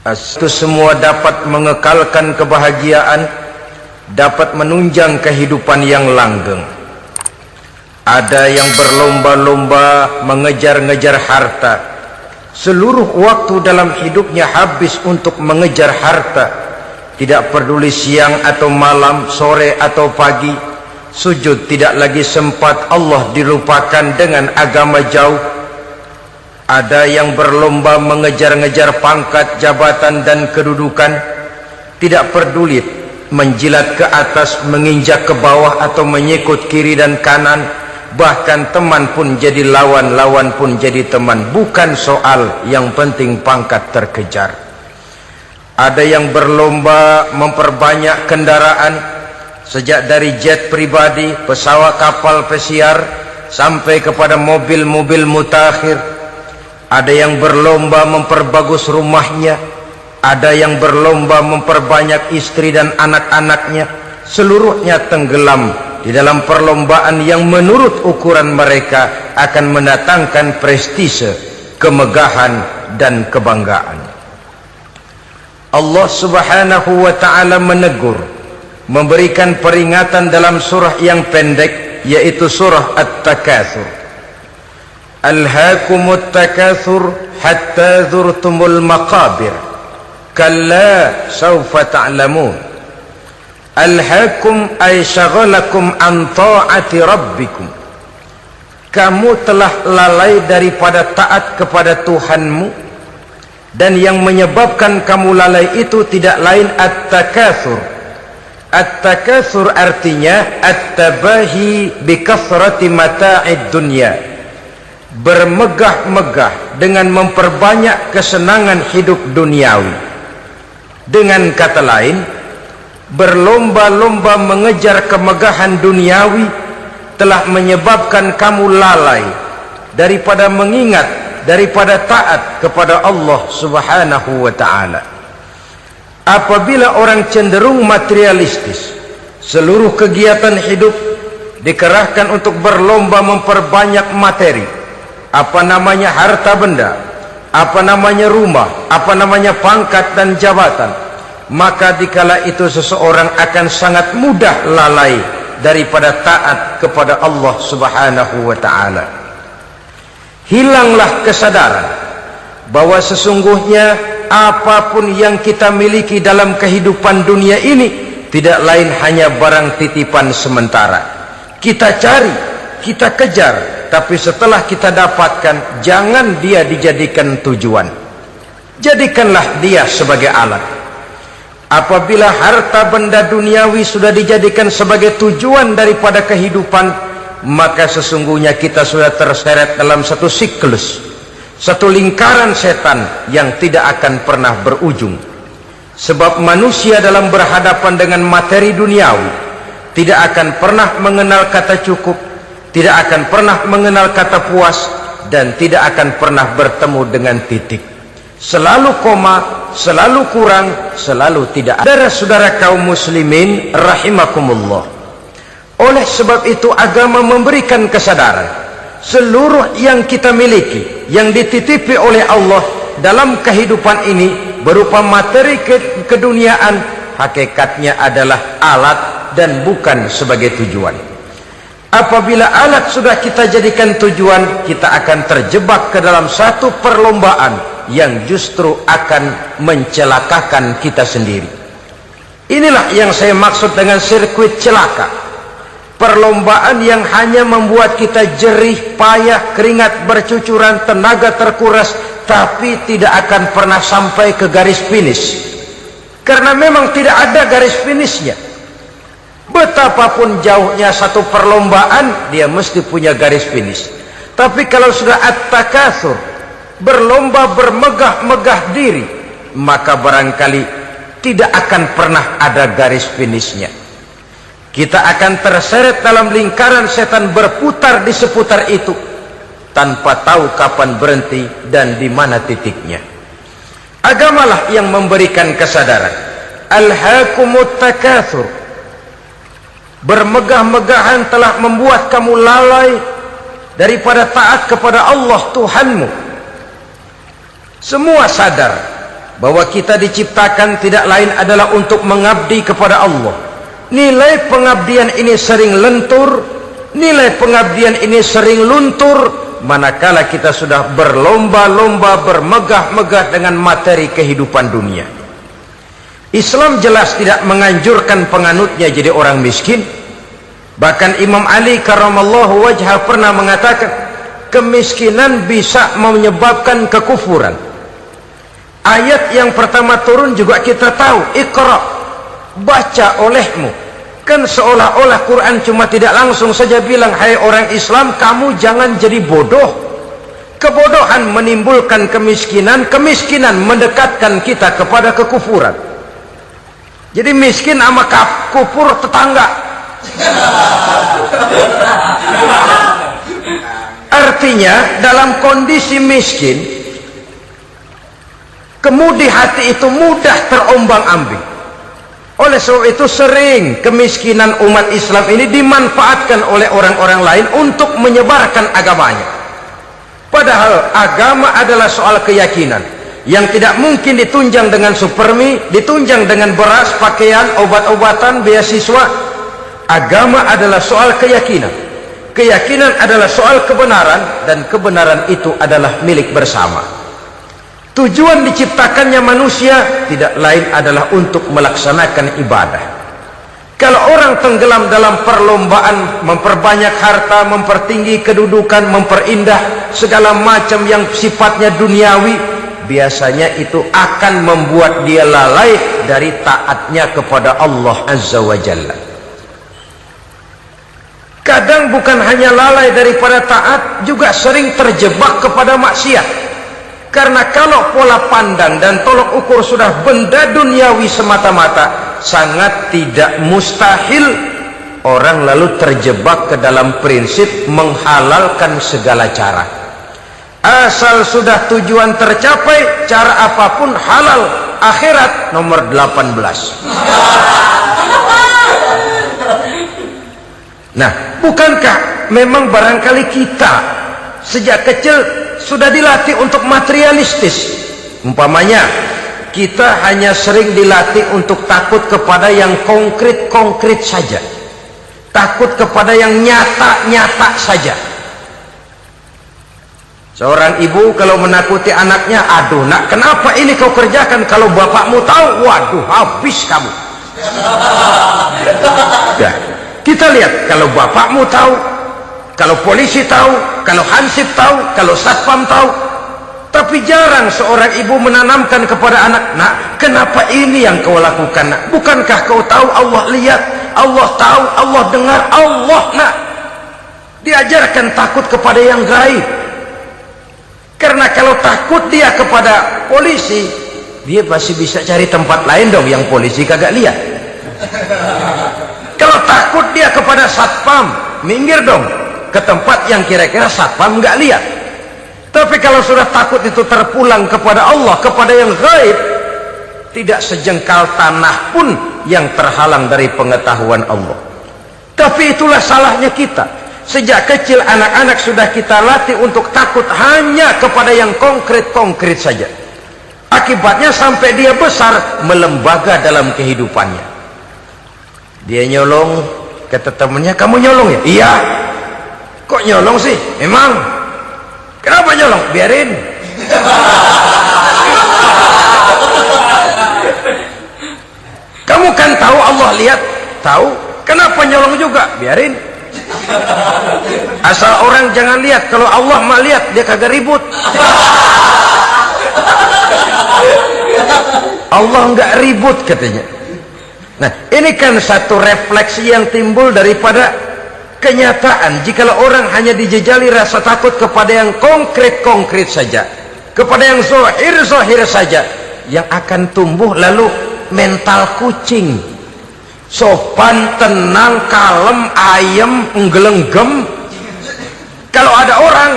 Itu semua dapat mengekalkan kebahagiaan, dapat menunjang kehidupan yang langgeng. Ada yang berlomba-lomba mengejar-ngejar harta. Seluruh waktu dalam hidupnya habis untuk mengejar harta. Tidak peduli siang atau malam, sore atau pagi. Sujud tidak lagi sempat, Allah dilupakan dengan agama jauh. Ada yang berlomba mengejar-ngejar pangkat, jabatan dan kedudukan. Tidak peduli menjilat ke atas, menginjak ke bawah atau menyikut kiri dan kanan. Bahkan teman pun jadi lawan, lawan pun jadi teman. Bukan soal, yang penting pangkat terkejar. Ada yang berlomba memperbanyak kendaraan, sejak dari jet pribadi, pesawat, kapal pesiar, sampai kepada mobil-mobil mutakhir. Ada yang berlomba memperbagus rumahnya. Ada yang berlomba memperbanyak istri dan anak-anaknya. Seluruhnya tenggelam di dalam perlombaan yang menurut ukuran mereka akan mendatangkan prestise, kemegahan dan kebanggaan. Allah Subhanahu wa ta'ala menegur, memberikan peringatan dalam surah yang pendek, yaitu surah At-Takatsur. Alhaakumut takatsur hatta zurtumul maqabir, kalla sawfa ta'lamun. Alhaakum ay syagalakum an ta'ati rabbikum. Kamu telah lalai daripada taat kepada Tuhanmu, dan yang menyebabkan kamu lalai itu tidak lain at-takatsur. At-takatsur artinya at-tabahi bi kathrati mata'id dunya, bermegah-megah dengan memperbanyak kesenangan hidup duniawi. Dengan kata lain, berlomba-lomba mengejar kemegahan duniawi telah menyebabkan kamu lalai daripada mengingat, daripada taat kepada Allah Subhanahu wa ta'ala. Apabila orang cenderung materialistis, seluruh kegiatan hidup dikerahkan untuk berlomba memperbanyak materi, apa namanya harta benda, apa namanya rumah, apa namanya pangkat dan jabatan, maka dikala itu seseorang akan sangat mudah lalai daripada taat kepada Allah Subhanahu wa ta'ala. Hilanglah kesadaran bahwa sesungguhnya apapun yang kita miliki dalam kehidupan dunia ini tidak lain hanya barang titipan sementara. Kita cari, kita kejar, tapi setelah kita dapatkan, jangan dia dijadikan tujuan. Jadikanlah dia sebagai alat. Apabila harta benda duniawi sudah dijadikan sebagai tujuan daripada kehidupan, maka sesungguhnya kita sudah terseret dalam satu siklus, satu lingkaran setan yang tidak akan pernah berujung. Sebab manusia dalam berhadapan dengan materi duniawi tidak akan pernah mengenal kata cukup, tidak akan pernah mengenal kata puas, dan tidak akan pernah bertemu dengan titik. Selalu koma, selalu kurang, selalu tidak. Saudara-saudara kaum muslimin rahimakumullah. Oleh sebab itu agama memberikan kesadaran seluruh yang kita miliki, yang dititipi oleh Allah dalam kehidupan ini berupa materi keduniaan, hakikatnya adalah alat dan bukan sebagai tujuan. Apabila alat sudah kita jadikan tujuan, kita akan terjebak ke dalam satu perlombaan yang justru akan mencelakakan kita sendiri. Inilah yang saya maksud dengan sirkuit celaka. Perlombaan yang hanya membuat kita jerih, payah, keringat bercucuran, tenaga terkuras, tapi tidak akan pernah sampai ke garis finish. Karena memang tidak ada garis finishnya. Betapapun jauhnya satu perlombaan, dia mesti punya garis finish. Tapi kalau sudah at-takatsur, berlomba bermegah-megah diri, maka barangkali tidak akan pernah ada garis finishnya. Kita akan terseret dalam lingkaran setan, berputar di seputar itu tanpa tahu kapan berhenti dan di mana titiknya. Agamalah yang memberikan kesadaran. Alhaakumut takatsur, bermegah-megahan telah membuat kamu lalai daripada taat kepada Allah Tuhanmu. Semua sadar bahwa kita diciptakan tidak lain adalah untuk mengabdi kepada Allah. Nilai pengabdian ini sering lentur, nilai pengabdian ini sering luntur manakala kita sudah berlomba-lomba bermegah-megah dengan materi kehidupan dunia. Islam jelas tidak menganjurkan penganutnya jadi orang miskin. Bahkan Imam Ali karramallahu wajhah pernah mengatakan, kemiskinan bisa menyebabkan kekufuran. Ayat yang pertama turun juga kita tahu, Iqra, baca olehmu. Kan seolah-olah Quran cuma tidak langsung saja bilang, hai orang Islam, kamu jangan jadi bodoh. Kebodohan menimbulkan kemiskinan, kemiskinan mendekatkan kita kepada kekufuran. Jadi miskin sama kufur tetangga. Artinya dalam kondisi miskin, kemudi hati itu mudah terombang-ambing. Oleh sebab itu sering kemiskinan umat Islam ini dimanfaatkan oleh orang-orang lain untuk menyebarkan agamanya. Padahal agama adalah soal keyakinan yang tidak mungkin ditunjang dengan supermi, ditunjang dengan beras, pakaian, obat-obatan, beasiswa. Agama adalah soal keyakinan. Keyakinan adalah soal kebenaran, dan kebenaran itu adalah milik bersama. Tujuan diciptakannya manusia tidak lain adalah untuk melaksanakan ibadah. Kalau orang tenggelam dalam perlombaan memperbanyak harta, mempertinggi kedudukan, memperindah segala macam yang sifatnya duniawi, biasanya itu akan membuat dia lalai dari taatnya kepada Allah Azza wa Jalla. Kadang bukan hanya lalai daripada taat, juga sering terjebak kepada maksiat. Karena kalau pola pandang dan tolok ukur sudah benda duniawi semata-mata, sangat tidak mustahil orang lalu terjebak ke dalam prinsip menghalalkan segala cara. Asal sudah tujuan tercapai, cara apapun halal. Akhirat nomor 18. Nah, bukankah memang barangkali kita sejak kecil sudah dilatih untuk materialistis? Umpamanya kita hanya sering dilatih untuk takut kepada yang konkret-konkret saja, takut kepada yang nyata-nyata saja. Seorang ibu kalau menakuti anaknya, aduh nak, kenapa ini kau kerjakan? Kalau bapakmu tahu, waduh, habis kamu. Ya. Kita lihat, kalau bapakmu tahu, kalau polisi tahu, kalau hansip tahu, kalau satpam tahu. Tapi jarang seorang ibu menanamkan kepada anak, nak, kenapa ini yang kau lakukan, nak? Bukankah kau tahu Allah lihat, Allah tahu, Allah dengar, Allah, nak? Diajarkan takut kepada yang gaib. Karena kalau takut dia kepada polisi, dia pasti bisa cari tempat lain dong yang polisi kagak lihat. Kalau takut dia kepada satpam, minggir dong ke tempat yang kira-kira satpam nggak lihat. Tapi kalau sudah takut itu terpulang kepada Allah, kepada yang gaib, tidak sejengkal tanah pun yang terhalang dari pengetahuan Allah. Tapi itulah salahnya kita. Sejak kecil anak-anak sudah kita latih untuk takut hanya kepada yang konkret-konkret saja. Akibatnya sampai dia besar melembaga dalam kehidupannya. Dia nyolong, kata temannya, kamu nyolong ya? Iya. Kok nyolong sih? Emang? Kenapa nyolong? Biarin. Kamu kan tahu Allah lihat? Tahu. Kenapa nyolong juga? Biarin. Asal orang jangan lihat. Kalau Allah mah lihat, dia kagak ribut. Allah nggak ribut katanya. Nah, ini kan satu refleksi yang timbul daripada kenyataan. Jikalau orang hanya dijejali rasa takut kepada yang konkret-konkret saja, kepada yang zahir-zahir saja, yang akan tumbuh lalu mental kucing. Sopan, tenang, kalem, ayem, nggelenggem. Kalau ada orang,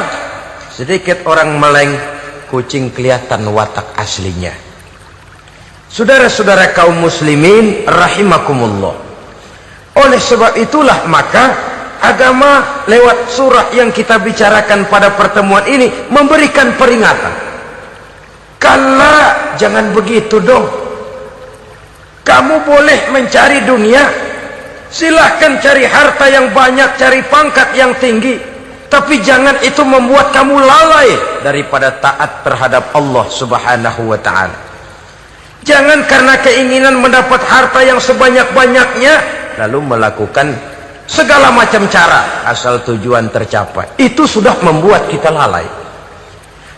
sedikit orang meleng, kucing kelihatan watak aslinya. Saudara-saudara kaum muslimin rahimakumullah. Oleh sebab itulah maka agama lewat surah yang kita bicarakan pada pertemuan ini memberikan peringatan. Kala, jangan begitu dong. Kamu boleh mencari dunia, silahkan cari harta yang banyak, cari pangkat yang tinggi, tapi jangan itu membuat kamu lalai daripada taat terhadap Allah subhanahu wa ta'ala. Jangan karena keinginan mendapat harta yang sebanyak-banyaknya lalu melakukan segala macam cara asal tujuan tercapai. Itu sudah membuat kita lalai.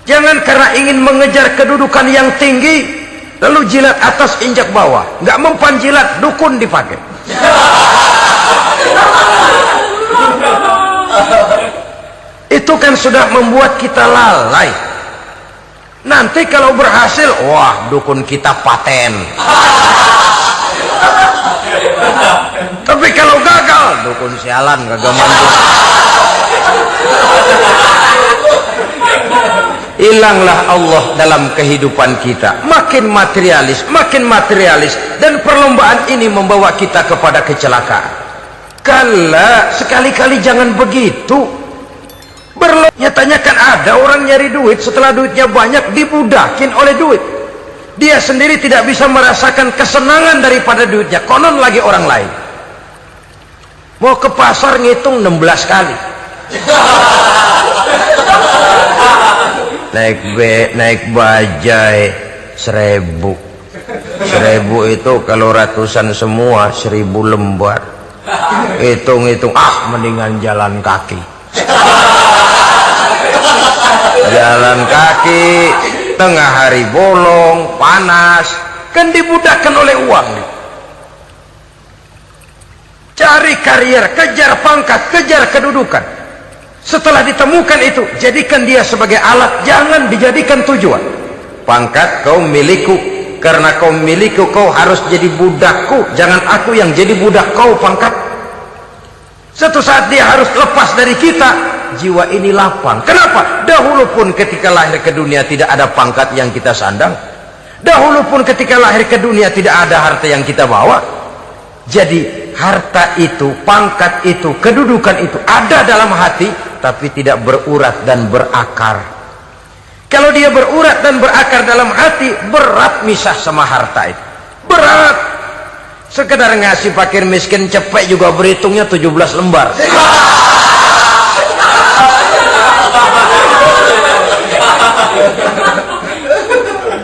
Jangan karena ingin mengejar kedudukan yang tinggi lalu jilat atas injak bawah, nggak mempan jilat dukun dipakai. Itu kan sudah membuat kita lalai. Nanti kalau berhasil, wah dukun kita paten. Tapi kalau gagal, dukun sialan kagak mampu. Hilanglah Allah dalam kehidupan kita. Makin materialis, dan perlombaan ini membawa kita kepada kecelakaan. Kala, sekali-kali jangan begitu. Nyatanya kan ada orang nyari duit, setelah duitnya banyak dibudakin oleh duit. Dia sendiri tidak bisa merasakan kesenangan daripada duitnya, konon lagi orang lain. Mau ke pasar ngitung 16 kali. Naik bajai 1000. 1000 itu kalau ratusan semua 1000 lembar. Hitung-hitung, mendingan jalan kaki. Jalan kaki tengah hari bolong panas, kan dibudakkan oleh uang. Cari karier, kejar pangkat, kejar kedudukan. Setelah ditemukan itu, jadikan dia sebagai alat, jangan dijadikan tujuan. Pangkat kau milikku, karena kau milikku kau harus jadi budakku, jangan aku yang jadi budak kau pangkat. Suatu saat dia harus lepas dari kita, jiwa ini lapang. Kenapa? Dahulu pun ketika lahir ke dunia tidak ada pangkat yang kita sandang. Dahulu pun ketika lahir ke dunia tidak ada harta yang kita bawa. Jadi harta itu, pangkat itu, kedudukan itu ada dalam hati, tapi tidak berurat dan berakar. Kalau dia berurat dan berakar dalam hati, berat misah sama harta itu. Berat. Sekedar ngasih fakir miskin cepet juga berhitungnya 17 lembar.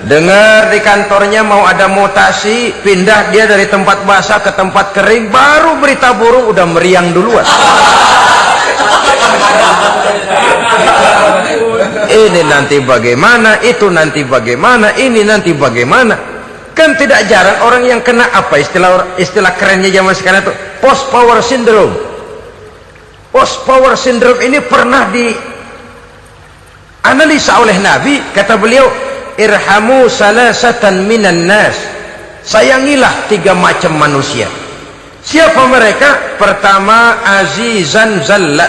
Dengar di kantornya mau ada mutasi, pindah dia dari tempat basah ke tempat kering, baru berita burung udah meriang duluan. Ini nanti bagaimana, itu nanti bagaimana, ini nanti bagaimana. Kan tidak jarang orang yang kena apa istilah kerennya zaman sekarang itu post power syndrome. Post power syndrome ini pernah dianalisa oleh Nabi. Kata beliau, irhamu salasatan minan nas, sayangilah 3 macam manusia. Siapa mereka? Pertama, azizan zalla,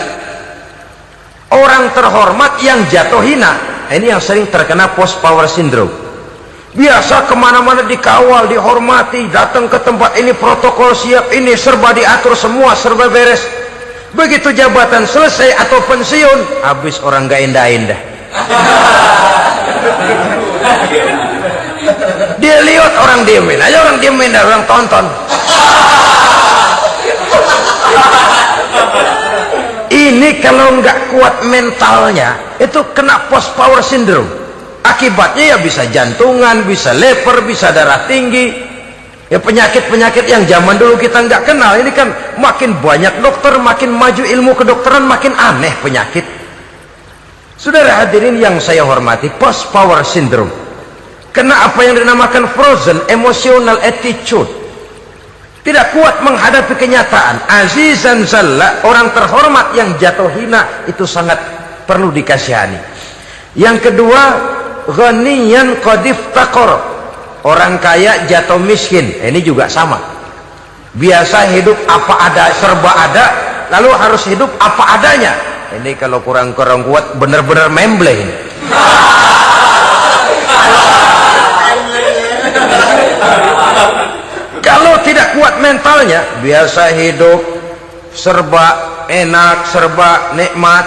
orang terhormat yang jatuh hina. Ini yang sering terkena post power syndrome. Biasa kemana-mana dikawal, dihormati, datang ke tempat ini protokol siap, ini serba diatur semua, serba beres. Begitu jabatan selesai atau pensiun, habis orang gak indah-indah. Dia lihat orang diemin aja, orang diemin dan orang tonton. Ini kalau nggak kuat mentalnya, itu kena post power syndrome. Akibatnya ya bisa jantungan, bisa lever, bisa darah tinggi. Ya penyakit-penyakit yang zaman dulu kita nggak kenal. Ini kan makin banyak dokter, makin maju ilmu kedokteran, makin aneh penyakit. Saudara hadirin yang saya hormati, post power syndrome kena apa yang dinamakan frozen emotional attitude. Tidak kuat menghadapi kenyataan. Azizan zalla, orang terhormat yang jatuh hina, itu sangat perlu dikasihani. Yang kedua, ghaniyan qadif taqor, orang kaya jatuh miskin. Ini juga sama, biasa hidup apa ada, serba ada, lalu harus hidup apa adanya. Ini kalau kurang-kurang kuat benar-benar memble ini. Kalau tidak kuat mentalnya, biasa hidup serba enak, serba nikmat,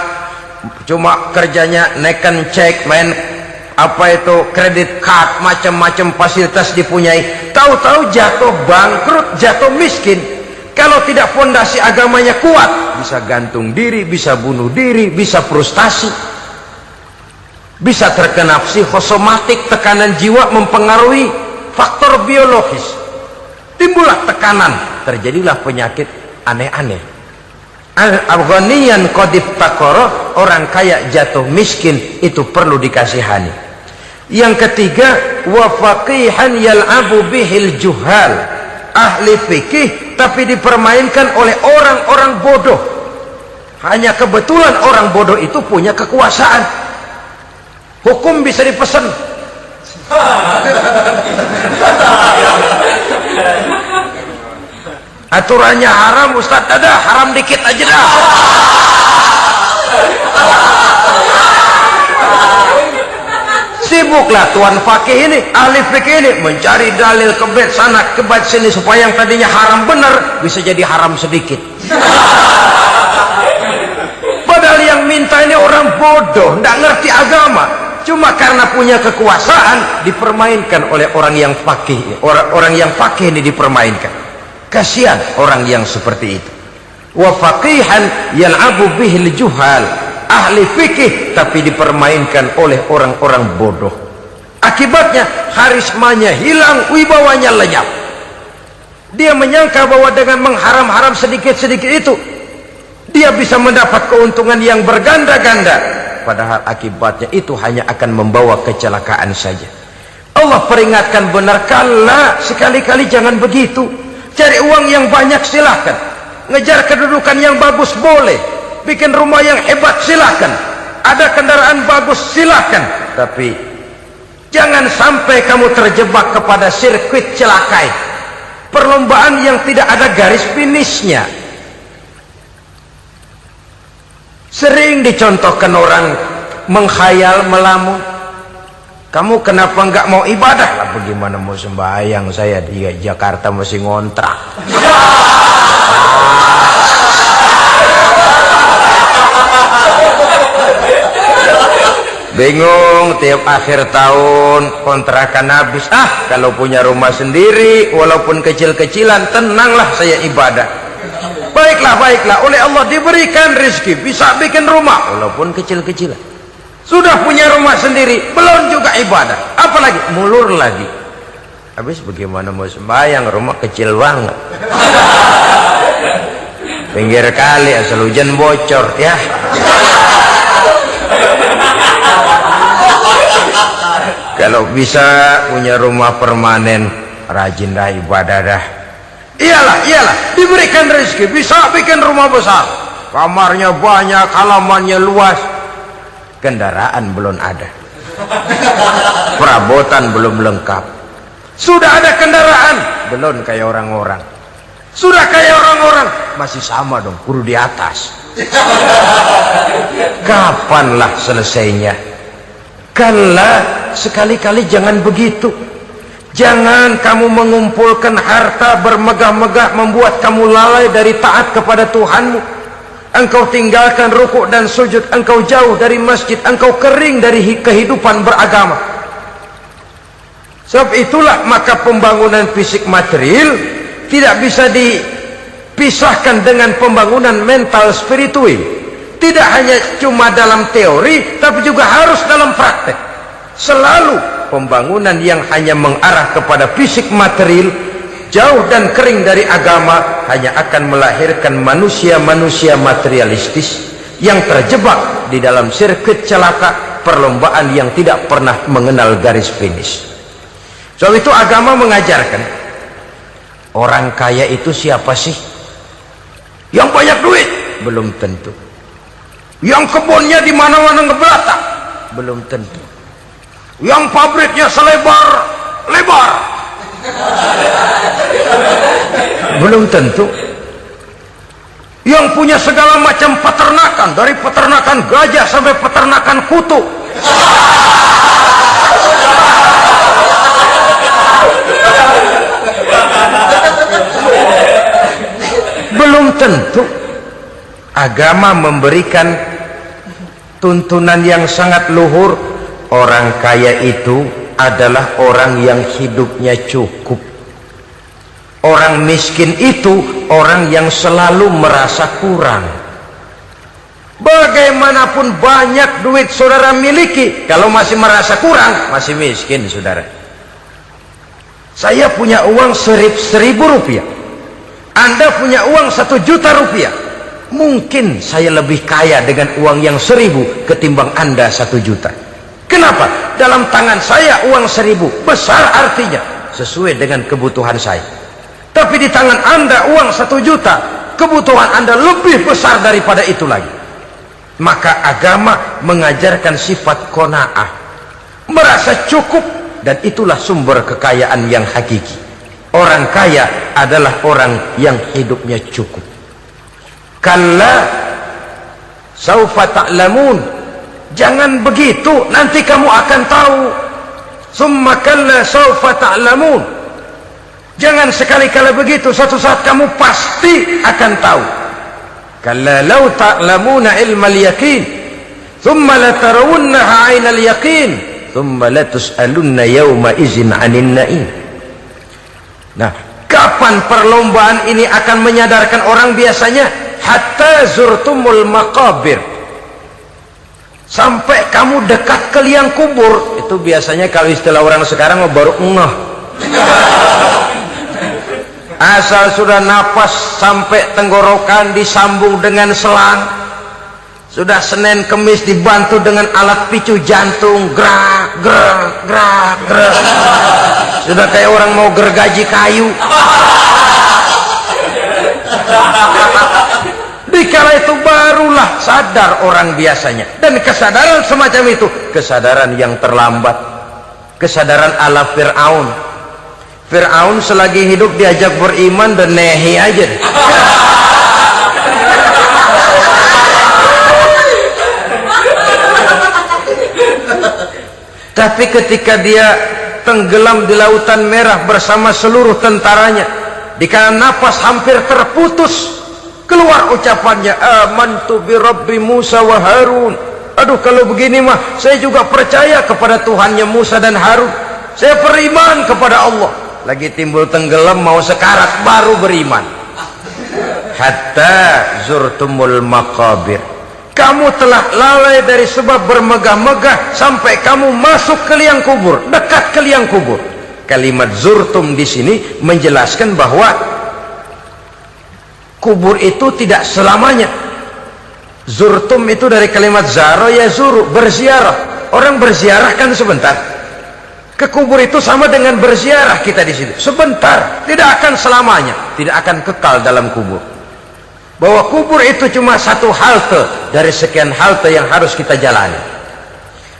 cuma kerjanya neken cek, main apa itu kredit card, macam-macam fasilitas dipunyai, tahu-tahu jatuh bangkrut, jatuh miskin. Kalau tidak fondasi agamanya kuat, bisa gantung diri, bisa bunuh diri, bisa frustasi, bisa terkena psikosomatik, tekanan jiwa mempengaruhi faktor biologis, timbullah tekanan, terjadilah penyakit aneh-aneh. Al-ghaniyan qadif taqara, orang kaya jatuh miskin, itu perlu dikasihani. Yang ketiga, wa faqihan yal'abu bihil juhal, ahli fikih tapi dipermainkan oleh orang-orang bodoh. Hanya kebetulan orang bodoh itu punya kekuasaan, hukum bisa dipesan. Aturannya haram, Ustaz, ada haram dikit aja dah. Sibuklah tuan fakih ini, ahli fikih ini mencari dalil kebet sana kebet sini supaya yang tadinya haram benar bisa jadi haram sedikit. Padahal yang minta ini orang bodoh, tidak ngerti agama, cuma karena punya kekuasaan dipermainkan oleh orang yang fakih. Orang yang fakih ini dipermainkan. Kasihan orang yang seperti itu. Wa faqihan yal'abu bihil juhal, ahli fikih tapi dipermainkan oleh orang-orang bodoh. Akibatnya karismanya hilang, wibawanya lenyap. Dia menyangka bahwa dengan mengharam-haram sedikit-sedikit itu dia bisa mendapat keuntungan yang berganda-ganda, padahal akibatnya itu hanya akan membawa kecelakaan saja. Allah peringatkan benar, kala, sekali-kali jangan begitu. Cari uang yang banyak silahkan, ngejar kedudukan yang bagus boleh, bikin rumah yang hebat silahkan, ada kendaraan bagus silahkan, tapi jangan sampai kamu terjebak kepada sirkuit celakai, perlombaan yang tidak ada garis finishnya. Sering dicontohkan orang menghayal, melamun, kamu kenapa nggak mau ibadah? Lah bagaimana mau sembahyang, saya di Jakarta masih ngontrak. Bingung, tiap akhir tahun kontrakan habis. Kalau punya rumah sendiri walaupun kecil-kecilan, tenanglah saya ibadah. Baiklah, oleh Allah diberikan rezeki, bisa bikin rumah walaupun kecil-kecilan. Sudah punya rumah sendiri, belum juga ibadah, apalagi mulur lagi. Habis bagaimana mau sembahyang, rumah kecil banget, pinggir kali, asal hujan bocor ya. Kalau bisa punya rumah permanen, rajin dah ibadah dah. Iyalah, diberikan rezeki, bisa bikin rumah besar, kamarnya banyak, halamannya luas, kendaraan belum ada, perabotan belum lengkap. Sudah ada kendaraan, belum kayak orang-orang. Sudah kayak orang-orang, masih sama dong, kudu di atas. Kapanlah selesainya? Kala, sekali-kali jangan begitu. Jangan kamu mengumpulkan harta bermegah-megah membuat kamu lalai dari taat kepada Tuhanmu. Engkau tinggalkan rukuk dan sujud, engkau jauh dari masjid, engkau kering dari kehidupan beragama. Sebab itulah maka pembangunan fisik material tidak bisa dipisahkan dengan pembangunan mental spiritual. Tidak hanya cuma dalam teori, tapi juga harus dalam praktek. Selalu pembangunan yang hanya mengarah kepada fisik material, jauh dan kering dari agama, hanya akan melahirkan manusia-manusia materialistis yang terjebak di dalam sirkuit celaka, perlombaan yang tidak pernah mengenal garis finish. Sebab itu agama mengajarkan, orang kaya itu siapa sih? Yang banyak duit? Belum tentu. Yang kebunnya di mana-mana ngebelatak? Belum tentu. Yang pabriknya selebar-lebar? Belum tentu. Yang punya segala macam peternakan, dari peternakan gajah sampai peternakan kutu, belum tentu. Agama memberikan tuntunan yang sangat luhur, orang kaya itu adalah orang yang hidupnya cukup. Orang miskin itu orang yang selalu merasa kurang. Bagaimanapun banyak duit saudara miliki, kalau masih merasa kurang, masih miskin saudara. Saya punya uang 1.000 rupiah, Anda punya uang 1 juta rupiah. Mungkin saya lebih kaya dengan uang yang 1.000 ketimbang Anda 1 juta. Kenapa? Dalam tangan saya uang 1.000 besar, artinya sesuai dengan kebutuhan saya. Tapi di tangan Anda uang 1 juta, kebutuhan Anda lebih besar daripada itu lagi. Maka agama mengajarkan sifat qanaah, merasa cukup, dan itulah sumber kekayaan yang hakiki. Orang kaya adalah orang yang hidupnya cukup. Kalla saufa ta'lamun, jangan begitu, nanti kamu akan tahu. Summa kalla saufa ta'lamun, jangan sekali-kali begitu, suatu saat kamu pasti akan tahu. Kalla law ta'lamuna ilmal yaqin thumma latarawunnaha 'ainal yaqin thumma latus'alunna yawma idzin 'anil na'im. Nah, kapan perlombaan ini akan menyadarkan orang? Biasanya hatta zurtumul maqabir, sampai kamu dekat ke liang kubur. Itu biasanya kalau istilah orang sekarang baru ngeh. Asal sudah napas sampai tenggorokan disambung dengan selang, sudah Senin Kemis dibantu dengan alat picu jantung, gerak gerak gerak gerak, sudah kayak orang mau gergaji kayu. Dikala itu barulah sadar orang biasanya. Dan kesadaran semacam itu kesadaran yang terlambat, kesadaran ala Fir'aun. Fir'aun selagi hidup diajak beriman dan nehi aja. Tapi ketika dia tenggelam di lautan merah bersama seluruh tentaranya, dikala napas hampir terputus, keluar ucapannya, amantu bi rabbi Musa wa Harun. Aduh, kalau begini mah saya juga percaya kepada Tuhannya Musa dan Harun, saya beriman kepada Allah. Lagi timbul tenggelam mau sekarat baru beriman. Hatta zurtumul maqabir, kamu telah lalai dari sebab bermegah-megah sampai kamu masuk ke liang kubur, dekat ke liang kubur. Kalimat zurtum di sini menjelaskan bahwa kubur itu tidak selamanya. Zurtum itu dari kalimat zaro ya zuru, berziarah. Orang berziarah kan sebentar. Ke kubur itu sama dengan berziarah kita di situ. Sebentar, tidak akan selamanya, tidak akan kekal dalam kubur. Bahwa kubur itu cuma satu halte dari sekian halte yang harus kita jalani.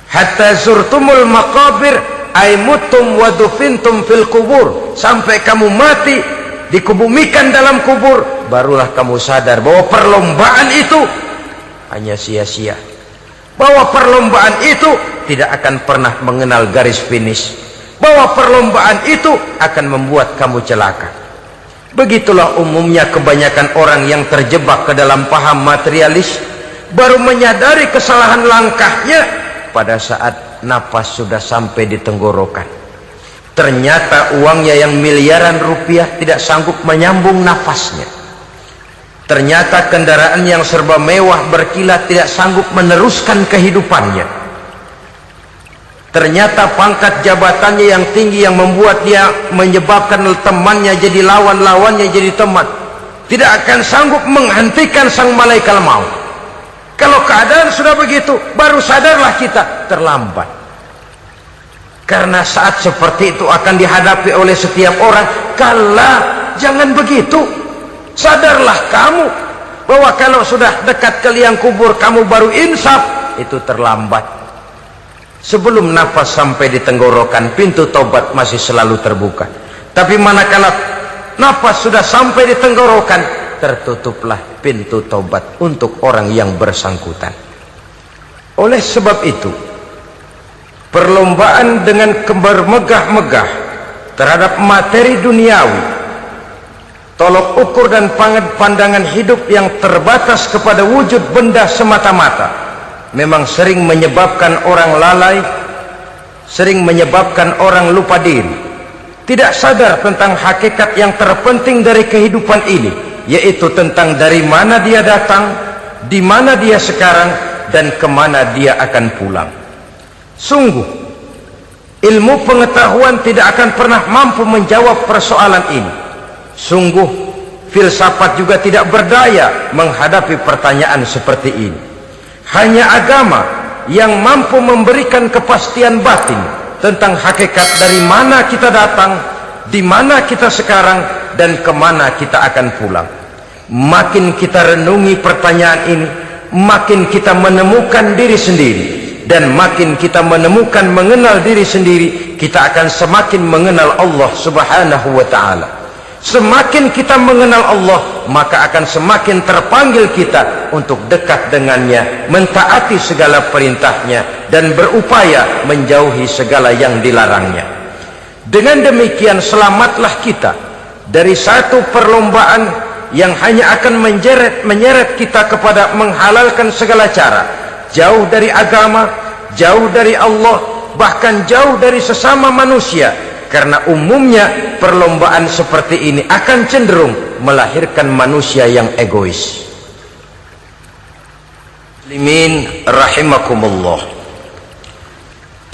Hatta zurtumul maqabir ay mutum wa dufintum fil kubur, sampai kamu mati dikubumikan dalam kubur, barulah kamu sadar bahwa perlombaan itu hanya sia-sia. Bahwa perlombaan itu tidak akan pernah mengenal garis finish, bahwa perlombaan itu akan membuat kamu celaka. Begitulah umumnya kebanyakan orang yang terjebak ke dalam paham materialis, baru menyadari kesalahan langkahnya pada saat napas sudah sampai di tenggorokan. Ternyata uangnya yang miliaran rupiah tidak sanggup menyambung nafasnya. Ternyata kendaraan yang serba mewah berkilat tidak sanggup meneruskan kehidupannya. Ternyata pangkat jabatannya yang tinggi yang membuat dia menyebabkan temannya jadi lawan, lawannya jadi teman, tidak akan sanggup menghentikan sang malaikat maut. Kalau keadaan sudah begitu, baru sadarlah kita terlambat. Karena saat seperti itu akan dihadapi oleh setiap orang. Kala, jangan begitu. Sadarlah kamu bahwa kalau sudah dekat ke liang kubur kamu baru insaf, itu terlambat. Sebelum nafas sampai di tenggorokan, pintu taubat masih selalu terbuka. Tapi manakala nafas sudah sampai di tenggorokan, tertutuplah pintu taubat untuk orang yang bersangkutan. Oleh sebab itu, perlombaan dengan bermegah-megah terhadap materi duniawi, tolok ukur dan pandangan hidup yang terbatas kepada wujud benda semata-mata, memang sering menyebabkan orang lalai, sering menyebabkan orang lupa diri, tidak sadar tentang hakikat yang terpenting dari kehidupan ini, yaitu tentang dari mana dia datang, di mana dia sekarang, dan kemana dia akan pulang. Sungguh, ilmu pengetahuan tidak akan pernah mampu menjawab persoalan ini. Sungguh, filsafat juga tidak berdaya menghadapi pertanyaan seperti ini. Hanya agama yang mampu memberikan kepastian batin tentang hakikat dari mana kita datang, di mana kita sekarang, dan kemana kita akan pulang. Makin kita renungi pertanyaan ini, makin kita menemukan diri sendiri, dan makin kita menemukan mengenal diri sendiri, kita akan semakin mengenal Allah Subhanahu wa ta'ala. Semakin kita mengenal Allah, maka akan semakin terpanggil kita untuk dekat dengannya, mentaati segala perintahnya, dan berupaya menjauhi segala yang dilarangnya. Dengan demikian selamatlah kita dari satu perlombaan yang hanya akan menyeret kita kepada menghalalkan segala cara, jauh dari agama, jauh dari Allah, bahkan jauh dari sesama manusia. Karena umumnya perlombaan seperti ini akan cenderung melahirkan manusia yang egois. Muslimin rahimakumullah.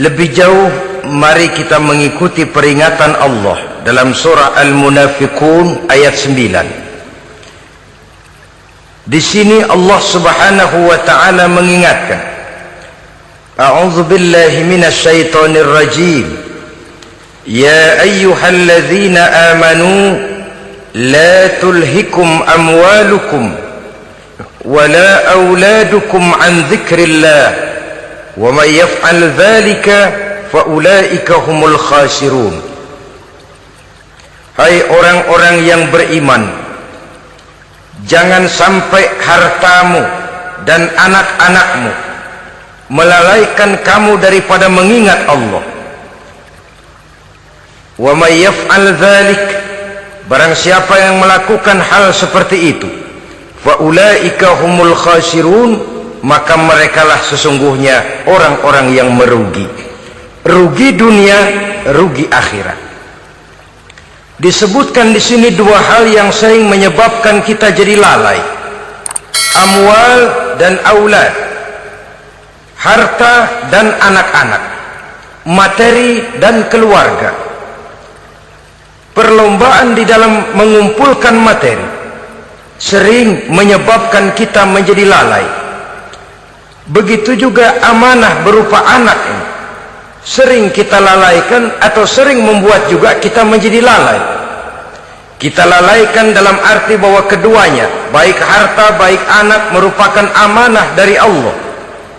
Lebih jauh, mari kita mengikuti peringatan Allah dalam surah Al-Munafiqun ayat 9. Di sini Allah Subhanahu wa ta'ala mengingatkan, A'udzu billahi minasy syaithanir rajim. Ya ayyuhalladzina amanu la tulhikum amwalukum wala auladukum an dzikrillah wa may yaf'al dzalika fa ulaika humul khasirun. Hai orang-orang yang beriman, jangan sampai hartamu dan anak-anakmu melalaikan kamu daripada mengingat Allah. Wa may yaf'al dzalik, barang siapa yang melakukan hal seperti itu, fa ulaika humul khasirun, maka merekalah sesungguhnya orang-orang yang merugi. Rugi dunia, rugi akhirat. Disebutkan di sini dua hal yang sering menyebabkan kita jadi lalai. Amwal dan aulad. Harta dan anak-anak. Materi dan keluarga. Perlombaan di dalam mengumpulkan materi sering menyebabkan kita menjadi lalai. Begitu juga amanah berupa anak ini sering kita lalaikan atau sering membuat juga kita menjadi lalai. Kita lalaikan dalam arti bahwa keduanya, baik harta baik anak, merupakan amanah dari Allah.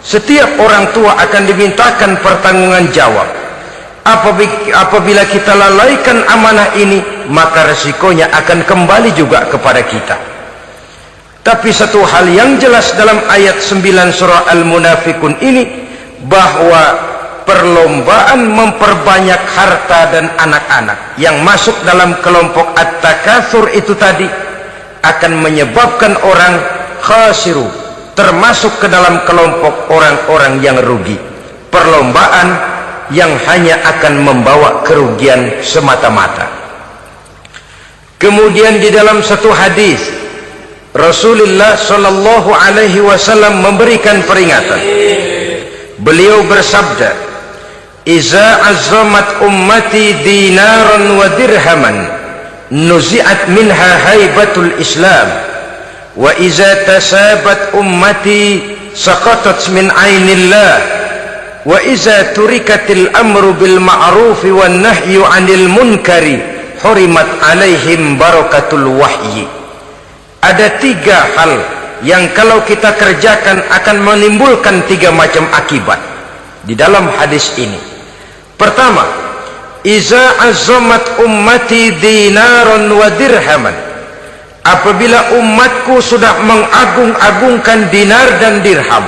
Setiap orang tua akan dimintakan pertanggungan jawab. Apabila kita lalaikan amanah ini, maka resikonya akan kembali juga kepada kita. Tapi satu hal yang jelas dalam ayat 9 surah Al-Munafiqun ini, bahwa perlombaan memperbanyak harta dan anak-anak yang masuk dalam kelompok at-takatsur itu tadi akan menyebabkan orang khasiru, termasuk ke dalam kelompok orang-orang yang rugi. Perlombaan yang hanya akan membawa kerugian semata-mata. Kemudian di dalam satu hadis Rasulullah sallallahu alaihi wasallam memberikan peringatan. Beliau bersabda, "Iza azzamat ummati dinaran wa dirhaman, nuzi'at minha haibatul Islam, wa iza tasabat ummati saqatat min ainillah." Wa iza turikatil amru bil ma'rufi wan nahyu 'anil munkari hurimat 'alaihim barakatul wahyi. Ada tiga hal yang kalau kita kerjakan akan menimbulkan tiga macam akibat di dalam hadis ini. Pertama, iza azzamat ummati dinaran wa dirhaman. Apabila umatku sudah mengagung-agungkan dinar dan dirham,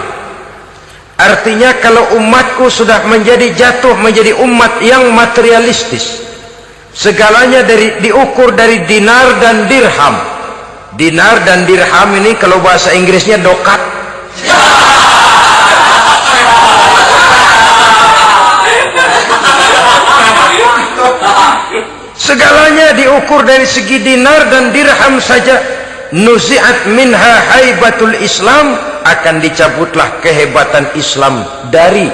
artinya kalau umatku sudah jatuh menjadi umat yang materialistis, segalanya diukur dari dinar dan dirham. Dinar dan dirham ini kalau bahasa Inggrisnya dokat. Segalanya diukur dari segi dinar dan dirham saja. Nuzi'at minha haibatul Islam, akan dicabutlah kehebatan Islam dari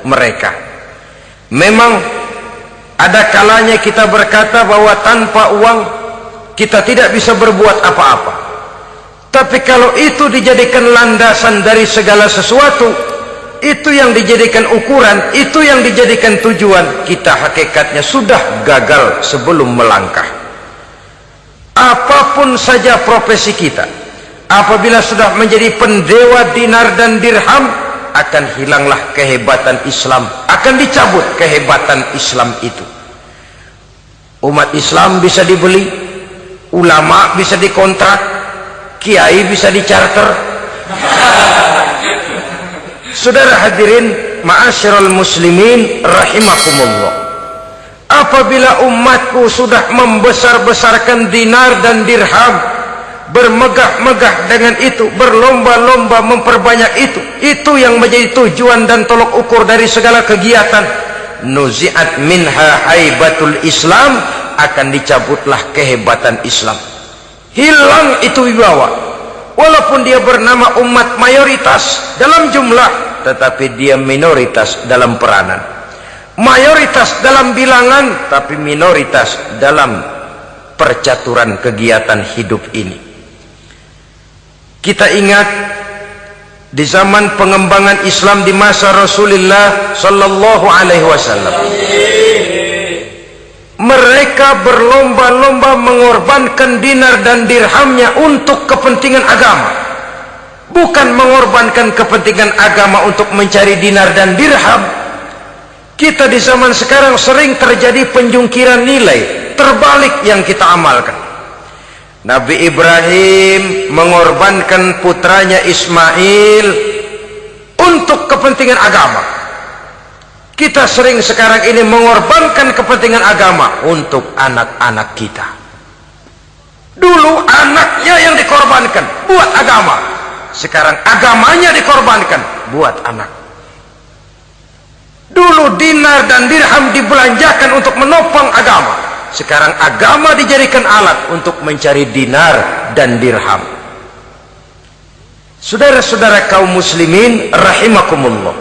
mereka. Memang ada kalanya kita berkata bahwa tanpa uang kita tidak bisa berbuat apa-apa. Tapi kalau itu dijadikan landasan dari segala sesuatu, itu yang dijadikan ukuran, itu yang dijadikan tujuan, kita hakikatnya sudah gagal sebelum melangkah. Apapun saja profesi kita, apabila sudah menjadi pendewa dinar dan dirham, akan hilanglah kehebatan Islam, akan dicabut kehebatan Islam itu. Umat Islam bisa dibeli, ulama bisa dikontrak, kiai bisa dicarter. Saudara hadirin ma'asyiral muslimin rahimakumullah, apabila umatku sudah membesar-besarkan dinar dan dirham, bermegah-megah dengan itu, berlomba-lomba memperbanyak itu yang menjadi tujuan dan tolok ukur dari segala kegiatan, nuzi'at minha haibatul Islam, akan dicabutlah kehebatan Islam. Hilang itu wibawa. Walaupun dia bernama umat mayoritas dalam jumlah, tetapi dia minoritas dalam peranan. Mayoritas dalam bilangan, tapi minoritas dalam percaturan kegiatan hidup ini. Kita ingat di zaman pengembangan Islam di masa Rasulullah sallallahu alaihi wasallam, mereka berlomba-lomba mengorbankan dinar dan dirhamnya untuk kepentingan agama, bukan mengorbankan kepentingan agama untuk mencari dinar dan dirham. Kita di zaman sekarang sering terjadi penjungkiran nilai, terbalik yang kita amalkan. Nabi Ibrahim mengorbankan putranya Ismail untuk kepentingan agama. Kita sering sekarang ini mengorbankan kepentingan agama untuk anak-anak kita. Dulu anaknya yang dikorbankan buat agama, sekarang agamanya dikorbankan buat anak. Dulu dinar dan dirham dibelanjakan untuk menopang agama, sekarang agama dijadikan alat untuk mencari dinar dan dirham. Saudara-saudara kaum muslimin rahimakumullah,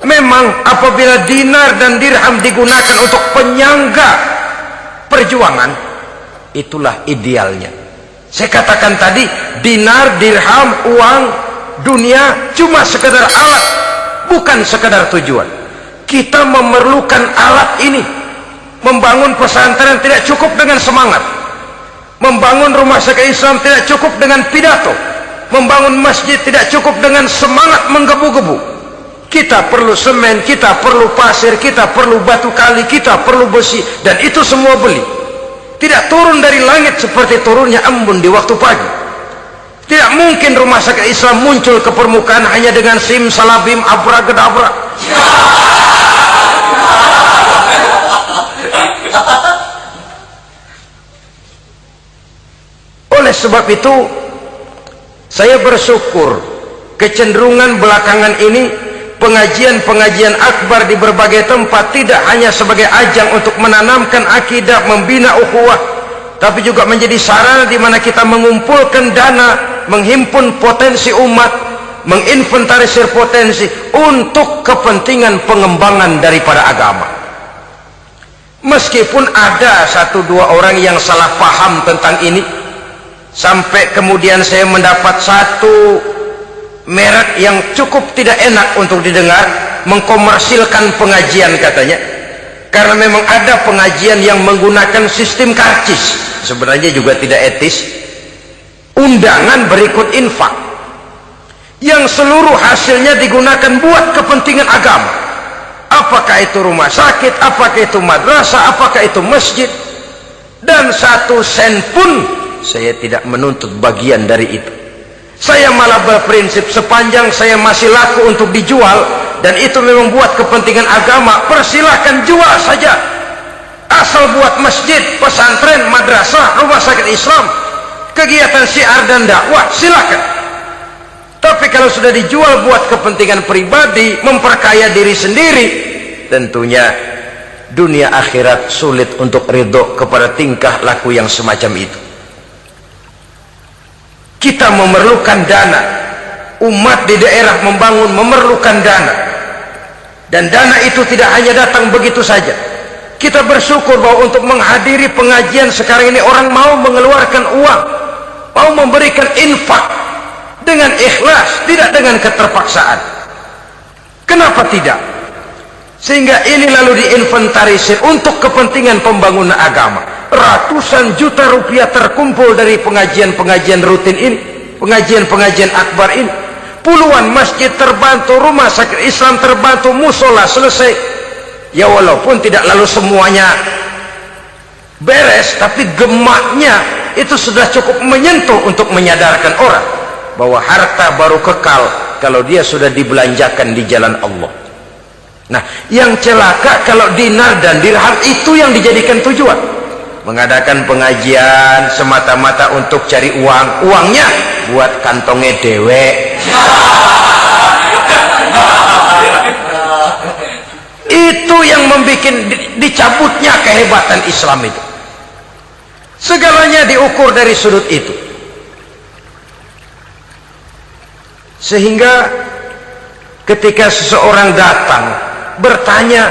memang apabila dinar dan dirham digunakan untuk penyangga perjuangan, itulah idealnya. Saya katakan tadi, dinar, dirham, uang, dunia cuma sekedar alat, bukan sekedar tujuan. Kita memerlukan alat ini. Membangun pesantren tidak cukup dengan semangat, membangun rumah sakit Islam tidak cukup dengan pidato, membangun masjid tidak cukup dengan semangat menggebu-gebu. Kita perlu semen, kita perlu pasir, kita perlu batu kali, kita perlu besi, dan itu semua beli. Tidak turun dari langit seperti turunnya embun di waktu pagi. Tidak mungkin rumah sakit Islam muncul ke permukaan hanya dengan simsalabim abracadabra. Oleh sebab itu, saya bersyukur kecenderungan belakangan ini pengajian-pengajian akbar di berbagai tempat tidak hanya sebagai ajang untuk menanamkan akidah, membina ukhuwah, tapi juga menjadi sarana di mana kita mengumpulkan dana, menghimpun potensi umat, menginventarisir potensi untuk kepentingan pengembangan daripada agama. Meskipun ada satu dua orang yang salah paham tentang ini, sampai kemudian saya mendapat satu merek yang cukup tidak enak untuk didengar, mengkomersilkan pengajian katanya, karena memang ada pengajian yang menggunakan sistem karcis, sebenarnya juga tidak etis. Undangan berikut infak yang seluruh hasilnya digunakan buat kepentingan agama, apakah itu rumah sakit, apakah itu madrasah, apakah itu masjid, dan satu sen pun saya tidak menuntut bagian dari itu. Saya malah berprinsip, sepanjang saya masih laku untuk dijual dan itu memang buat kepentingan agama, persilahkan jual saja, asal buat masjid, pesantren, madrasah, rumah sakit Islam, kegiatan syiar dan dakwah, silakan. Tapi kalau sudah dijual buat kepentingan pribadi, memperkaya diri sendiri, tentunya dunia akhirat sulit untuk ridho kepada tingkah laku yang semacam itu. Kita memerlukan dana, umat di daerah membangun memerlukan dana, dan dana itu tidak hanya datang begitu saja. Kita bersyukur bahwa untuk menghadiri pengajian sekarang ini orang mau mengeluarkan uang, mau memberikan infak dengan ikhlas, tidak dengan keterpaksaan. Kenapa tidak? Sehingga ini lalu diinventarisir untuk kepentingan pembangunan agama. Ratusan juta rupiah terkumpul dari pengajian-pengajian rutin ini, pengajian-pengajian akbar ini. Puluhan masjid terbantu, rumah sakit Islam terbantu, musola selesai. Ya walaupun tidak lalu semuanya beres, tapi gemaknya itu sudah cukup menyentuh untuk menyadarkan orang bahwa harta baru kekal kalau dia sudah dibelanjakan di jalan Allah. Nah, yang celaka kalau dinar dan dirham itu yang dijadikan tujuan. Mengadakan pengajian semata-mata untuk cari uang, uangnya buat kantongnya dewek. Itu yang membuat dicabutnya kehebatan Islam itu. Segalanya diukur dari sudut itu. Sehingga ketika seseorang datang bertanya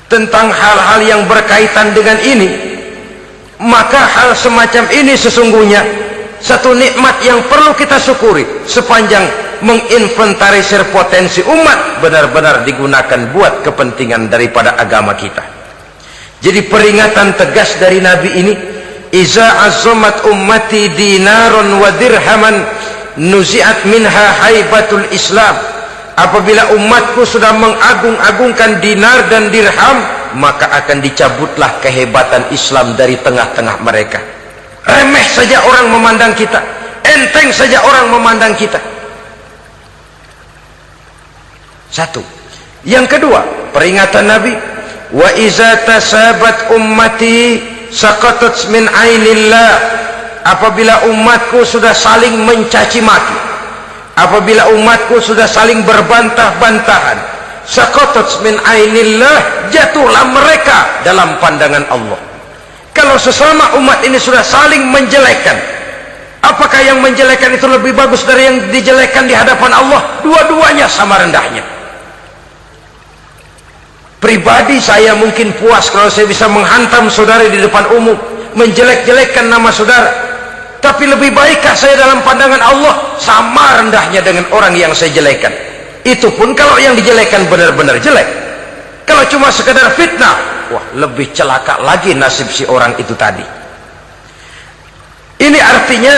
tentang hal-hal yang berkaitan dengan ini, maka hal semacam ini sesungguhnya satu nikmat yang perlu kita syukuri sepanjang menginventarisir potensi umat benar-benar digunakan buat kepentingan daripada agama kita. Jadi peringatan tegas dari Nabi ini, iza azzamat ummati dinarun wa dirhaman nuzi'at minha haibatul Islam. Apabila umatku sudah mengagung-agungkan dinar dan dirham, maka akan dicabutlah kehebatan Islam dari tengah-tengah mereka. Remeh saja orang memandang kita, enteng saja orang memandang kita. Satu. Yang kedua, peringatan Nabi, wa iza tasabat ummati saqatat min ainillah. Apabila umatku sudah saling mencaci maki, apabila umatku sudah saling berbantah-bantahan, saqatat min ainillah, jatuhlah mereka dalam pandangan Allah. Kalau sesama umat ini sudah saling menjelekkan, apakah yang menjelekkan itu lebih bagus dari yang dijelekkan di hadapan Allah? Dua-duanya sama rendahnya. Pribadi saya mungkin puas kalau saya bisa menghantam saudara di depan umum, menjelek-jelekkan nama saudara. Tapi lebih baikkah saya dalam pandangan Allah? Sama rendahnya dengan orang yang saya jelekkan. Itu pun kalau yang dijelekan benar-benar jelek. Kalau cuma sekedar fitnah, wah, lebih celaka lagi nasib si orang itu tadi. Ini artinya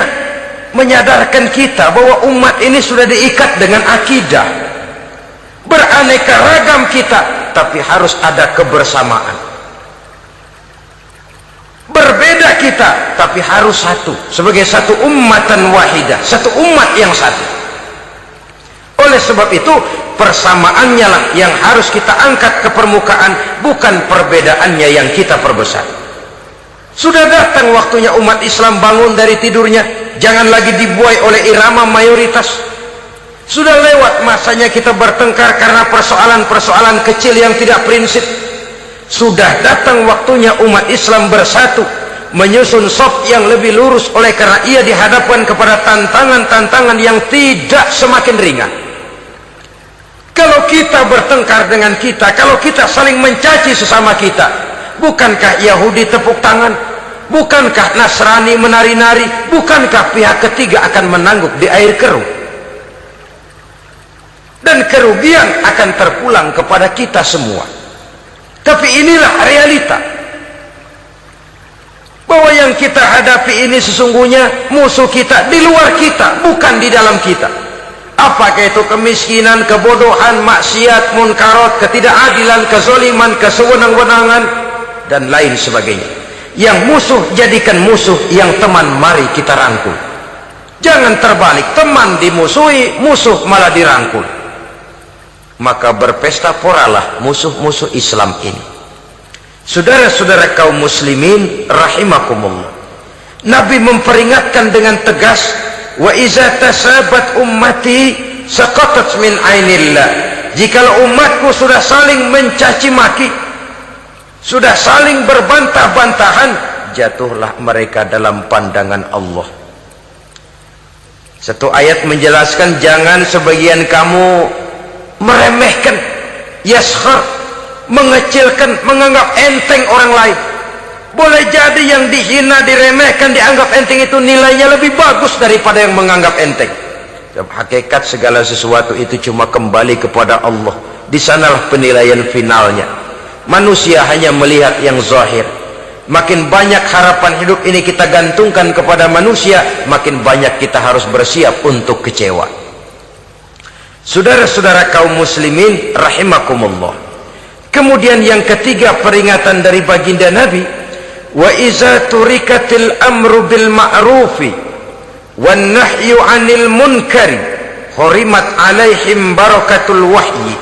menyadarkan kita bahwa umat ini sudah diikat dengan akidah. Beraneka ragam kita, tapi harus ada kebersamaan. Berbeda kita, tapi harus satu, sebagai satu ummatan wahidah, satu umat yang satu. Oleh sebab itu, persamaannya lah yang harus kita angkat ke permukaan, bukan perbedaannya yang kita perbesar. Sudah datang waktunya umat Islam bangun dari tidurnya, jangan lagi dibuai oleh irama mayoritas. Sudah lewat masanya kita bertengkar karena persoalan-persoalan kecil yang tidak prinsip. Sudah datang waktunya umat Islam bersatu, menyusun saf yang lebih lurus, oleh karena ia dihadapkan kepada tantangan-tantangan yang tidak semakin ringan. Kalau kita bertengkar dengan kita, kalau kita saling mencaci sesama kita, bukankah Yahudi tepuk tangan? Bukankah Nasrani menari-nari? Bukankah pihak ketiga akan menangguk di air keruh? Dan kerugian akan terpulang kepada kita semua. Tapi inilah realita, bahwa yang kita hadapi ini sesungguhnya musuh kita di luar kita, bukan di dalam kita. Apakah itu kemiskinan, kebodohan, maksiat, munkarat, ketidakadilan, kezaliman, kesewenang-wenangan, dan lain sebagainya. Yang musuh jadikan musuh, yang teman mari kita rangkul. Jangan terbalik, teman dimusuhi, musuh malah dirangkul. Maka berpesta poralah musuh-musuh Islam ini. Saudara-saudara kaum muslimin rahimakumullah, Nabi memperingatkan dengan tegas, wa iza tasabat ummati saqatat min ainillah. jikalau umatku sudah saling mencaci maki, sudah saling berbantah-bantahan, jatuhlah mereka dalam pandangan Allah. Satu ayat menjelaskan jangan sebagian kamu meremehkan, yaskhar, mengecilkan, menganggap enteng orang lain. Boleh jadi yang dihina, diremehkan, dianggap enteng itu nilainya lebih bagus daripada yang menganggap enteng. Hakikat segala sesuatu itu cuma kembali kepada Allah. Di sanalah penilaian finalnya. Manusia hanya melihat yang zahir. Makin banyak harapan hidup ini kita gantungkan kepada manusia, makin banyak kita harus bersiap untuk kecewa. Saudara-saudara kaum muslimin rahimakumullah. Kemudian yang ketiga peringatan dari baginda Nabi, wa iza turikatil amru bil ma'rufi wan nahyu 'anil munkari hurimat 'alaihim barakatul wahyi.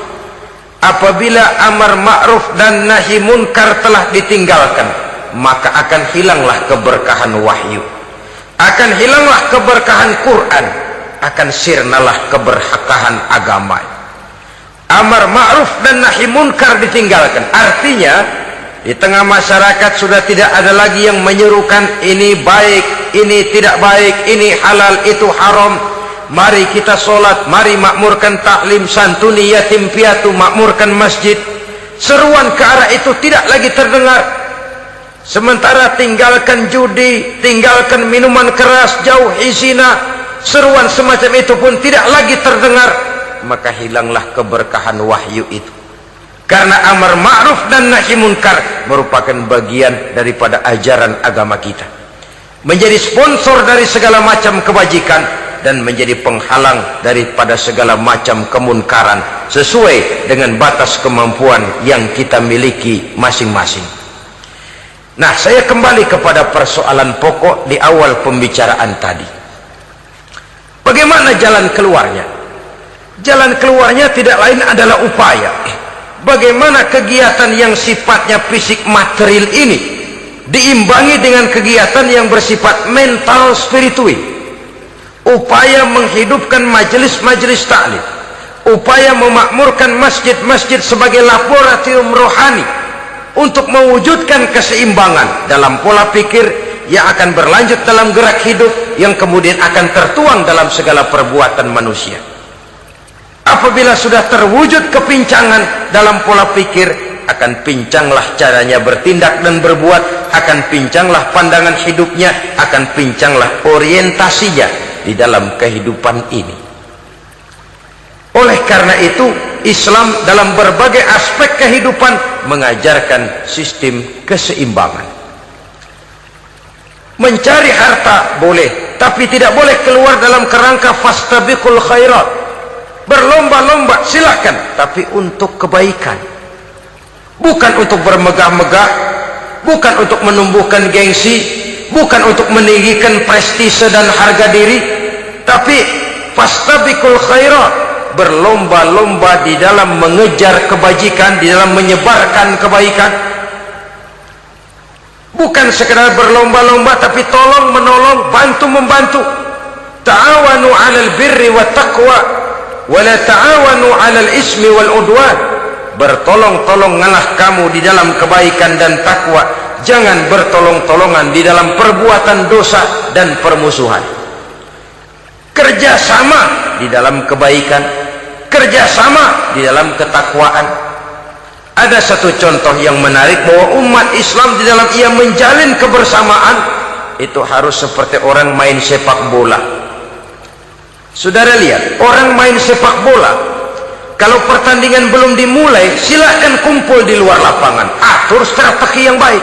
Apabila amar ma'ruf dan nahi munkar telah ditinggalkan, maka akan hilanglah keberkahan wahyu, akan hilanglah keberkahan Quran, akan sirnalah keberkahan agama. Amar ma'ruf dan nahi munkar ditinggalkan, artinya di tengah masyarakat sudah tidak ada lagi yang menyerukan ini baik, ini tidak baik, ini halal, itu haram. Mari kita sholat, mari makmurkan taklim, santuni yatim piatu, makmurkan masjid. Seruan ke arah itu tidak lagi terdengar. Sementara tinggalkan judi, tinggalkan minuman keras, jauhi zina, seruan semacam itu pun tidak lagi terdengar. Maka hilanglah keberkahan wahyu itu. Karena amar ma'ruf dan nahi munkar merupakan bagian daripada ajaran agama kita. Menjadi sponsor dari segala macam kebajikan dan menjadi penghalang daripada segala macam kemunkaran sesuai dengan batas kemampuan yang kita miliki masing-masing. Nah, saya kembali kepada persoalan pokok di awal pembicaraan tadi. Bagaimana jalan keluarnya? Jalan keluarnya tidak lain adalah upaya. Bagaimana kegiatan yang sifatnya fisik material ini diimbangi dengan kegiatan yang bersifat mental spiritual. Upaya menghidupkan majelis-majelis taklim, upaya memakmurkan masjid-masjid sebagai laboratorium rohani untuk mewujudkan keseimbangan dalam pola pikir yang akan berlanjut dalam gerak hidup yang kemudian akan tertuang dalam segala perbuatan manusia. Apabila sudah terwujud kepincangan dalam pola pikir, akan pincanglah caranya bertindak dan berbuat, akan pincanglah pandangan hidupnya, akan pincanglah orientasinya di dalam kehidupan ini. Oleh karena itu, Islam dalam berbagai aspek kehidupan mengajarkan sistem keseimbangan. Mencari harta boleh, tapi tidak boleh keluar dalam kerangka fastabiqul khairat. Berlomba-lomba silahkan, tapi untuk kebaikan, bukan untuk bermegah-megah, bukan untuk menumbuhkan gengsi, bukan untuk meninggikan prestise dan harga diri, tapi fastabiqul khairat, berlomba-lomba di dalam mengejar kebajikan, di dalam menyebarkan kebaikan. Bukan sekedar berlomba-lomba, tapi tolong menolong, bantu membantu. Ta'awanu 'alal birri wat taqwa wala ta'awanu 'alal ismi wal udwan. Bertolong-tolonganlah kamu di dalam kebaikan dan takwa, jangan bertolong-tolongan di dalam perbuatan dosa dan permusuhan. Kerjasama di dalam kebaikan, kerjasama di dalam ketakwaan. Ada satu contoh yang menarik bahwa umat Islam di dalam ia menjalin kebersamaan itu harus seperti orang main sepak bola. Saudara lihat, orang main sepak bola, kalau pertandingan belum dimulai, silahkan kumpul di luar lapangan, atur strategi yang baik.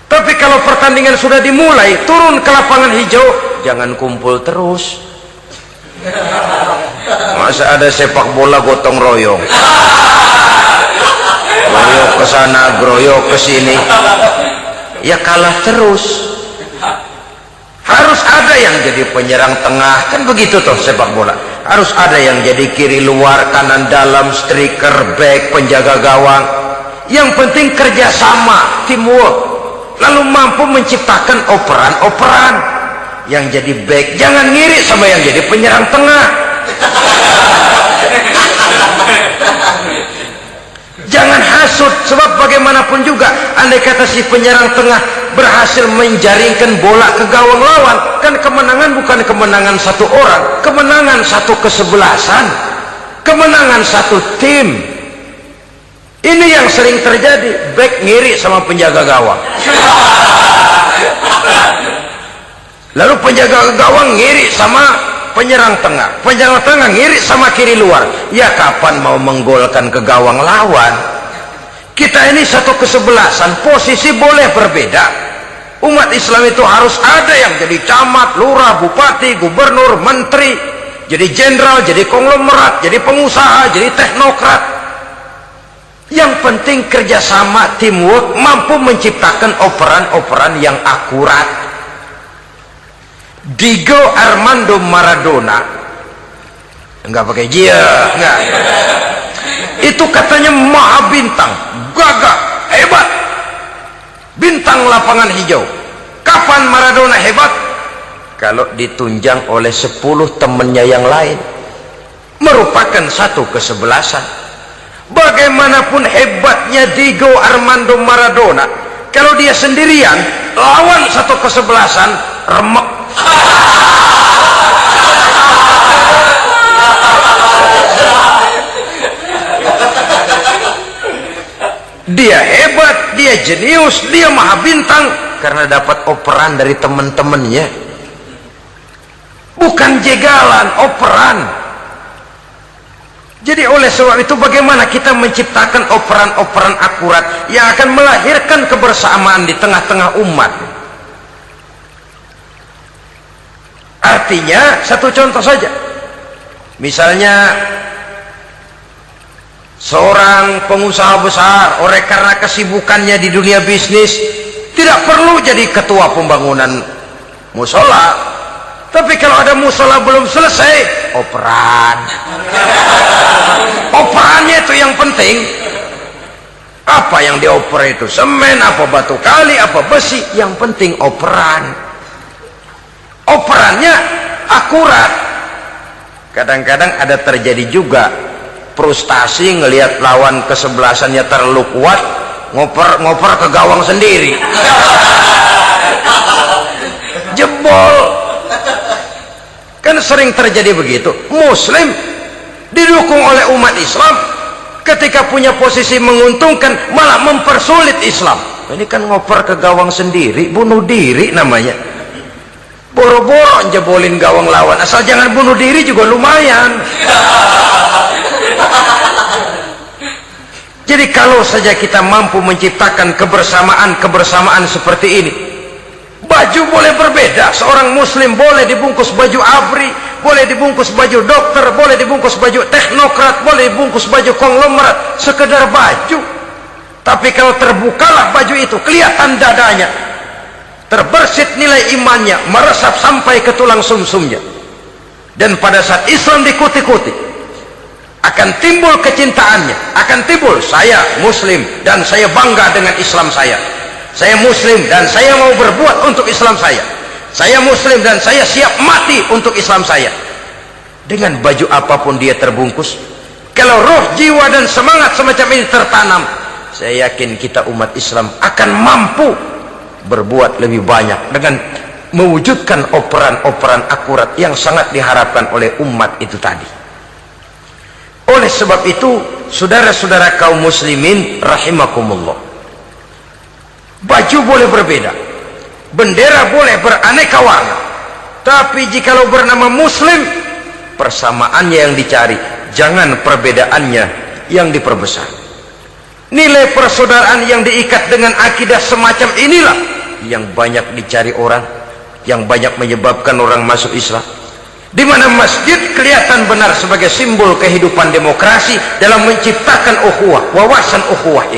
Tapi kalau pertandingan sudah dimulai, turun ke lapangan hijau, jangan kumpul terus. Masa ada sepak bola gotong royong, groyok ke sana, groyok ke sini, ya kalah terus. Harus ada yang jadi penyerang tengah, kan begitu toh sepak bola. Harus ada yang jadi kiri luar, kanan dalam, striker, back, penjaga gawang. Yang penting kerjasama, teamwork, lalu mampu menciptakan operan-operan. Yang jadi back jangan ngiri sama yang jadi penyerang tengah. Jangan hasut, sebab bagaimanapun juga andai kata si penyerang tengah berhasil menjaringkan bola ke gawang lawan, kan kemenangan bukan kemenangan satu orang, kemenangan satu kesebelasan, kemenangan satu tim. Ini yang sering terjadi, back ngiri sama penjaga gawang, lalu penjaga gawang ngiri sama penyerang tengah ngiri sama kiri luar. Ya kapan mau menggolkan ke gawang lawan? Kita ini satu kesebelasan, posisi boleh berbeda. Umat Islam itu harus ada yang jadi camat, lurah, bupati, gubernur, menteri, jadi jenderal, jadi konglomerat, jadi pengusaha, jadi teknokrat. Yang penting kerjasama, teamwork, mampu menciptakan operan-operan yang akurat. Diego Armando Maradona, enggak pakai dia, enggak, itu katanya maha bintang, gagah, hebat, bintang lapangan hijau. Kapan Maradona hebat? Kalau ditunjang oleh 10 temannya yang lain, merupakan satu kesebelasan. Bagaimanapun hebatnya Diego Armando Maradona, kalau dia sendirian lawan satu kesebelasan, remek. Dia hebat, dia jenius, dia maha bintang karena dapat operan dari teman-temannya, bukan jegalan, operan. Jadi oleh sebab itu bagaimana kita menciptakan operan-operan akurat yang akan melahirkan kebersamaan di tengah-tengah umat. Artinya satu contoh saja, misalnya seorang pengusaha besar, oleh karena kesibukannya di dunia bisnis, tidak perlu jadi ketua pembangunan musola, tapi kalau ada musola belum selesai, operan. Operannya itu yang penting. Apa yang dioper itu? Semen, apa batu kali, apa besi, yang penting operan. Operannya akurat. Kadang-kadang ada terjadi juga frustasi ngelihat lawan kesebelasannya terlalu kuat, ngoper ke gawang sendiri, jebol. Kan sering terjadi begitu. Muslim didukung oleh umat Islam, ketika punya posisi menguntungkan malah mempersulit Islam. Ini kan ngoper ke gawang sendiri, bunuh diri namanya. Boro-boro jebolin gawang lawan, asal jangan bunuh diri juga lumayan. Jadi kalau saja kita mampu menciptakan kebersamaan seperti ini, baju boleh berbeda. Seorang muslim boleh dibungkus baju abri, boleh dibungkus baju dokter, boleh dibungkus baju teknokrat, boleh dibungkus baju konglomerat, sekedar baju. Tapi kalau terbukalah baju itu, kelihatan dadanya, terbersit nilai imannya, meresap sampai ke tulang sumsumnya, dan pada saat Islam dikuti-kuti, akan timbul kecintaannya, akan timbul, saya muslim dan saya bangga dengan Islam saya muslim dan saya mau berbuat untuk Islam saya muslim dan saya siap mati untuk Islam saya. Dengan baju apapun dia terbungkus, kalau roh, jiwa dan semangat semacam ini tertanam, saya yakin kita umat Islam akan mampu berbuat lebih banyak dengan mewujudkan operan-operan akurat yang sangat diharapkan oleh umat itu tadi. Oleh sebab itu, saudara-saudara kaum muslimin rahimakumullah, baju boleh berbeda, bendera boleh beraneka warna, tapi jikalau bernama muslim, persamaannya yang dicari, jangan perbedaannya yang diperbesar. Nilai persaudaraan yang diikat dengan akidah semacam inilah yang banyak dicari orang, yang banyak menyebabkan orang masuk Islam. Di mana masjid kelihatan benar sebagai simbol kehidupan demokrasi dalam menciptakan ukhuwah, wawasan ukhuwah ini.